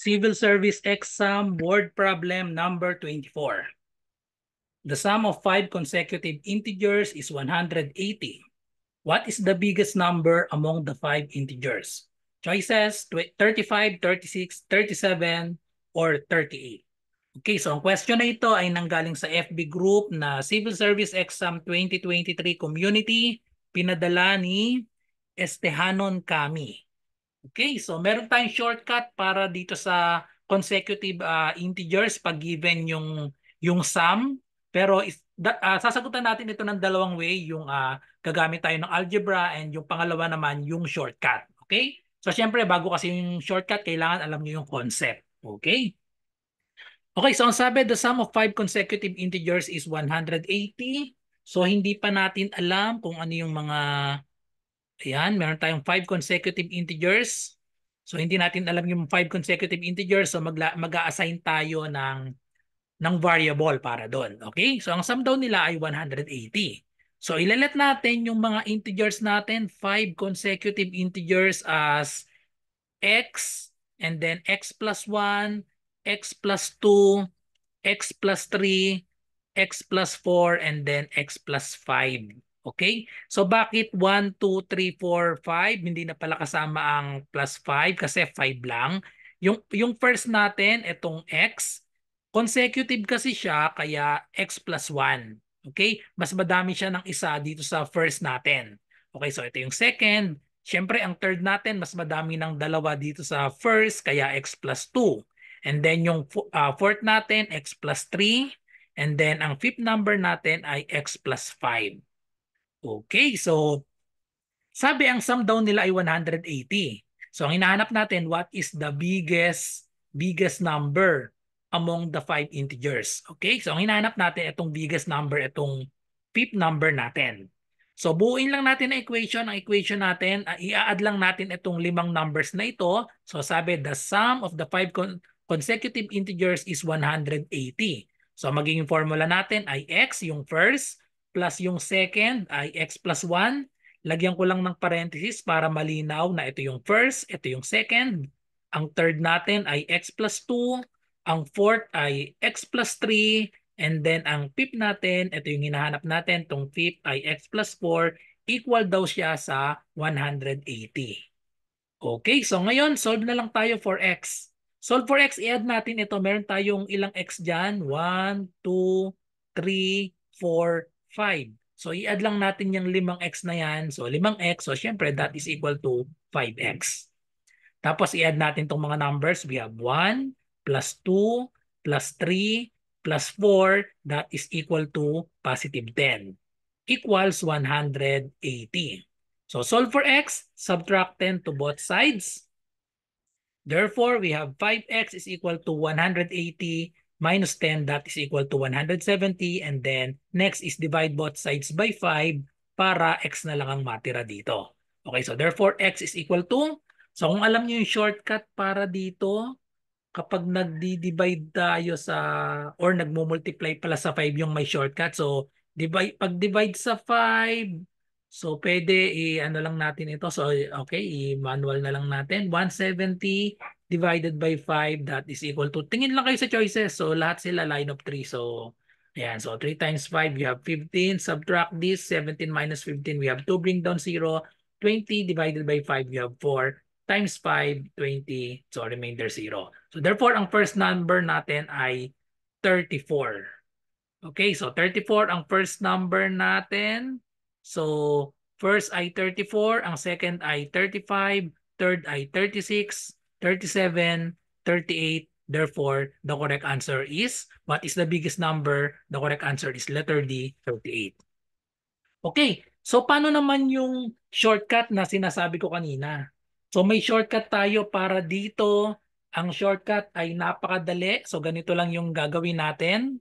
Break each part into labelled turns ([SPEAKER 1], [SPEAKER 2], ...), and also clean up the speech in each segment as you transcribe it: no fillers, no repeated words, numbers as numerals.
[SPEAKER 1] Civil Service Exam Word Problem number 24. The sum of 5 consecutive integers is 180. What is the biggest number among the 5 integers? Choices, 35, 36, 37, or 38. Okay, so ang question na ito ay nanggaling sa FB group na Civil Service Exam 2023 Community, pinadala ni Estehanon Kami. Okay, so meron tayong shortcut para dito sa consecutive integers pag given yung sum, pero sasagutan natin ito ng dalawang way, yung gagamit tayo ng algebra, and yung pangalawa naman yung shortcut. Okay? So syempre bago kasi yung shortcut, kailangan alam niyo yung concept. Okay? Okay, so ang sabi, the sum of 5 consecutive integers is 180. So hindi pa natin alam kung ano yung mga. Ayan, meron tayong 5 consecutive integers. So hindi natin alam yung 5 consecutive integers, so mag-a-assign tayo ng variable para doon. Okay? So ang sum daw nila ay 180. So ilalet natin yung mga integers natin, 5 consecutive integers as x, and then x plus 1, x plus 2, x plus 3, x plus 4, and then x plus 5. Okay? So bakit 1, 2, 3, 4, 5? Hindi na pala kasama ang plus 5 kasi 5 lang. Yung first natin, itong x, consecutive kasi siya kaya x plus 1. Okay? Mas madami siya ng isa dito sa first natin. Okay, so ito yung second. Siyempre, ang third natin, mas madami ng dalawa dito sa first kaya x plus 2. And then yung fourth natin, x plus 3. And then ang fifth number natin ay x plus 5. Okay, so sabi ang sum daw nila ay 180. So ang hinahanap natin, what is the biggest number among the 5 integers? Okay, so ang hinahanap natin, itong biggest number, itong fifth number natin. So buuin lang natin ang equation. Ang equation natin, i-add lang natin itong 5 numbers na ito. So sabi, the sum of the 5 consecutive integers is 180. So magiging formula natin ay x, yung first, plus yung second ay x plus 1. Lagyan ko lang ng parenthesis para malinaw na ito yung first, ito yung second. Ang third natin ay x plus 2. Ang fourth ay x plus 3. And then ang fifth natin, ito yung hinahanap natin, itong fifth ay x plus 4. Equal daw siya sa 180. Okay, so ngayon solve na lang tayo for x. Solve for x, i-add natin ito. Meron tayong ilang x dyan? 1, 2, 3, 4, 5. So i-add lang natin yung 5x na yan. So 5x, so syempre that is equal to 5x. Tapos i-add natin itong mga numbers. We have 1 plus 2 plus 3 plus 4. That is equal to positive 10. Equals 180. So solve for x, subtract 10 to both sides. Therefore, we have 5x is equal to 180 minus 10, that is equal to 170. And then next is divide both sides by 5 para x na lang ang matira dito. Okay, so therefore x is equal to, so kung alam niyo yung shortcut para dito, kapag nagdi-divide tayo sa, or nagmo-multiply pala sa 5 yung may shortcut. So pag-divide sa 5, so pwede i-ano lang natin ito. So okay, i-manual na lang natin. 170 divided by 5, that is equal to, tingin lang kayo sa choices. So lahat sila line of 3. So ayan, so 3 times 5, you have 15. Subtract this, 17 minus 15, we have 2, bring down 0. 20 divided by 5, you have 4. Times 5, 20, so remainder 0. So therefore, ang first number natin ay 34. Okay, so 34 ang first number natin. So first ay 34, ang second ay 35, third ay 36, 37, 38. Therefore, the correct answer is, what is the biggest number? The correct answer is letter D, 38. Okay, so paano naman yung shortcut na sinasabi ko kanina? So may shortcut tayo para dito. Ang shortcut ay napakadali. So ganito lang yung gagawin natin.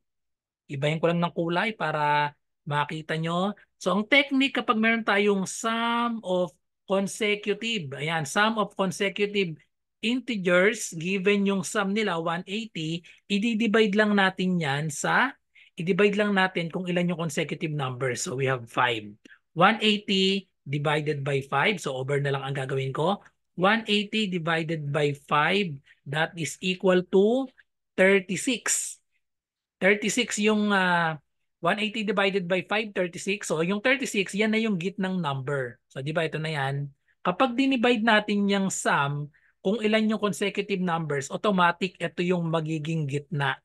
[SPEAKER 1] Ibahin ko lang ng kulay para makita nyo. So ang technique kapag meron tayong sum of consecutive, ayan, sum of consecutive integers, given yung sum nila 180, i-divide lang natin yan sa, i-divide lang natin kung ilan yung consecutive numbers. So we have 5. 180 divided by 5. So over na lang ang gagawin ko. 180 divided by 5, that is equal to 36. 36 yung 180 divided by 5, 36. So yung 36, yan na yung gitnang number. So di ba ito na yan? Kapag dinivide natin yung sum, kung ilan yung consecutive numbers, automatic ito yung magiging gitna.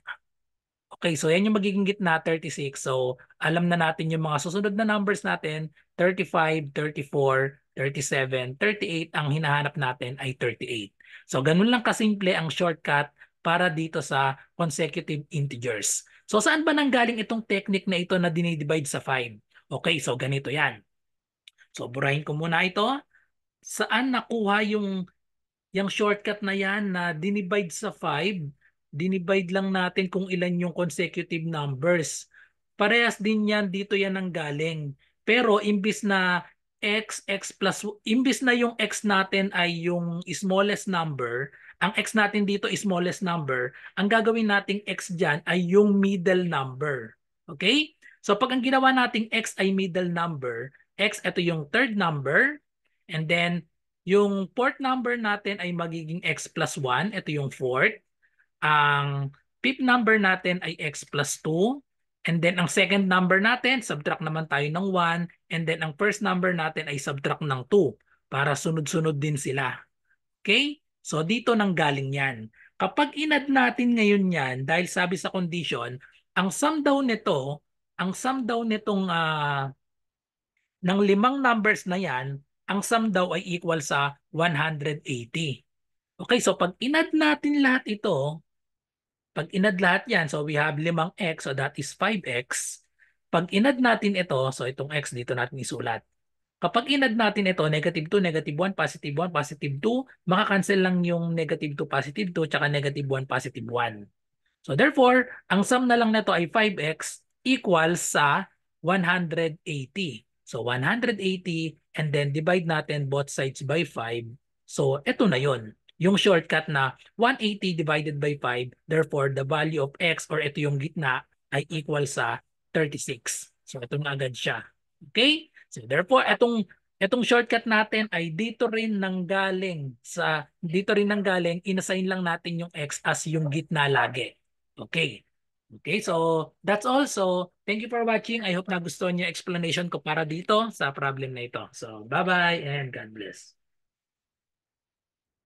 [SPEAKER 1] Okay, so yan yung magiging gitna, 36. So alam na natin yung mga susunod na numbers natin, 35, 34, 37, 38. Ang hinahanap natin ay 38. So ganun lang kasimple ang shortcut para dito sa consecutive integers. So saan ba nanggaling itong technique na ito na dinidivide sa 5? Okay, so ganito yan. So burahin ko muna ito. Saan nakuha yung shortcut na yan na dinivide sa 5, dinivide lang natin kung ilan yung consecutive numbers. Parehas din yan, dito yan ang galing. Pero imbis na x plus, imbis na yung x natin ay yung smallest number, ang x natin dito is smallest number, ang gagawin nating x dyan ay yung middle number. Okay? So pag ang ginawa nating x ay middle number, x ito yung third number, and then yung fourth number natin ay magiging x plus 1. Ito yung fourth. Ang fifth number natin ay x plus 2. And then ang second number natin, subtract naman tayo ng 1. And then ang first number natin ay subtract ng 2 para sunod-sunod din sila. Okay? So dito nang galing yan. Kapag inad natin ngayon yan, dahil sabi sa condition, ang sum daw nito, ang sum daw nitong ng limang numbers na yan, ang sum daw ay equal sa 180. Okay, so pag inad natin lahat ito, pag inad lahat yan, so we have 5x, so that is 5x. Pag inad natin ito, so itong x dito natin isulat. Kapag inad natin ito, negative 2, negative 1, positive 1, positive 2, makakancel lang yung negative 2, positive 2, tsaka negative 1, positive 1. So therefore, ang sum na lang nito ay 5x equals sa 180. So 180 and then divide natin both sides by 5. So ito na yon. Yung shortcut na 180 divided by 5. Therefore, the value of x or ito yung gitna ay equal sa 36. So ito na agad siya. Okay? So therefore, itong shortcut natin ay dito rin nanggaling, inassign lang natin yung x as yung gitna lagi. Okay. Okay, so that's all. So thank you for watching. I hope nagustuhan niyo explanation ko para dito sa problem na ito. So bye-bye and God bless.